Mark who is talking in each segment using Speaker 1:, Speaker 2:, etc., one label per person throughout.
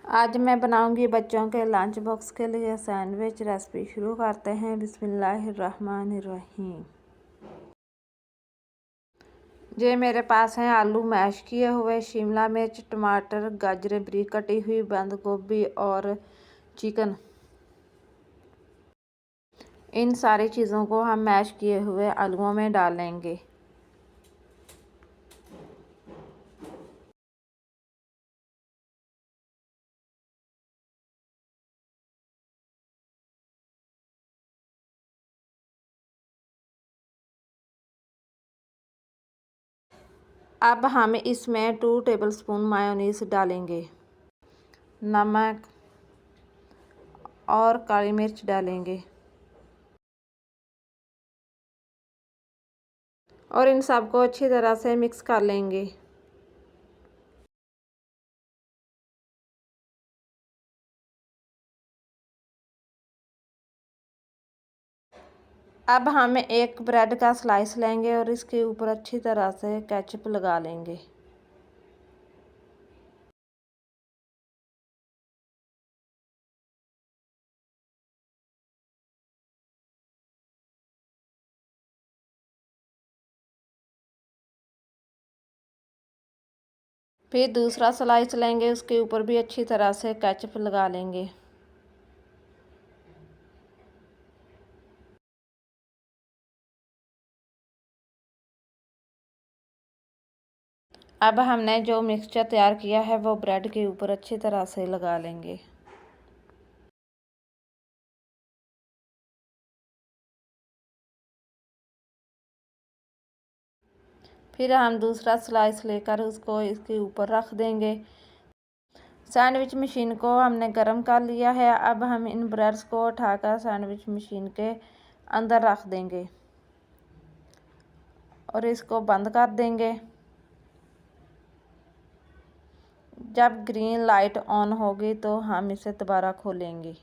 Speaker 1: आज मैं बनाऊंगी बच्चों के लंच बॉक्स के लिए सैंडविच। रेसिपी शुरू करते हैं। बिस्मिल्लाहिर्रहमानिर्रहीम। ये मेरे पास हैं आलू मैश किए हुए, शिमला मिर्च, टमाटर, गाजरें बारीक कटी हुई, बंद गोभी और चिकन। इन सारी चीज़ों को हम मैश किए हुए आलूओं में डालेंगे। अब हम इसमें 2 टेबलस्पून मायोनीज डालेंगे। नमक और काली मिर्च डालेंगे और इन सबको अच्छी तरह से मिक्स कर लेंगे। अब हम एक ब्रेड का स्लाइस लेंगे और इसके ऊपर अच्छी तरह से केचप लगा लेंगे। फिर दूसरा स्लाइस लेंगे, उसके ऊपर भी अच्छी तरह से केचप लगा लेंगे। अब हमने जो मिक्सचर तैयार किया है वो ब्रेड के ऊपर अच्छी तरह से लगा लेंगे। फिर हम दूसरा स्लाइस लेकर उसको इसके ऊपर रख देंगे। सैंडविच मशीन को हमने गर्म कर लिया है। अब हम इन ब्रेड्स को उठाकर सैंडविच मशीन के अंदर रख देंगे और इसको बंद कर देंगे। जब ग्रीन लाइट ऑन होगी तो हम इसे दोबारा खोलेंगे।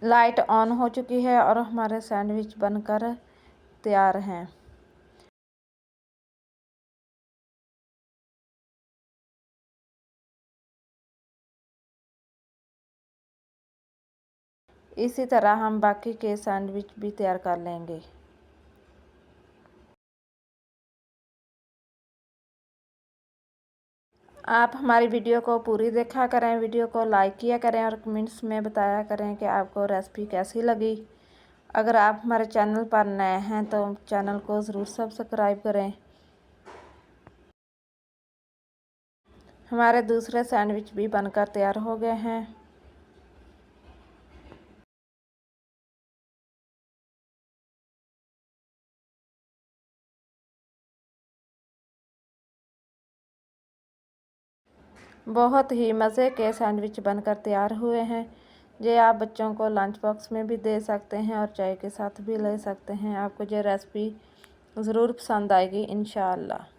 Speaker 1: लाइट ऑन हो चुकी है और हमारे सैंडविच बनकर तैयार हैं। इसी तरह हम बाकी के सैंडविच भी तैयार कर लेंगे। आप हमारी वीडियो को पूरी देखा करें, वीडियो को लाइक किया करें और कमेंट्स में बताया करें कि आपको रेसिपी कैसी लगी। अगर आप हमारे चैनल पर नए हैं तो चैनल को ज़रूर सब्सक्राइब करें। हमारे दूसरे सैंडविच भी बनकर तैयार हो गए हैं। बहुत ही मज़े के सैंडविच बनकर तैयार हुए हैं। ये आप बच्चों को लंच बॉक्स में भी दे सकते हैं और चाय के साथ भी ले सकते हैं। आपको ये रेसिपी ज़रूर पसंद आएगी इंशाअल्लाह।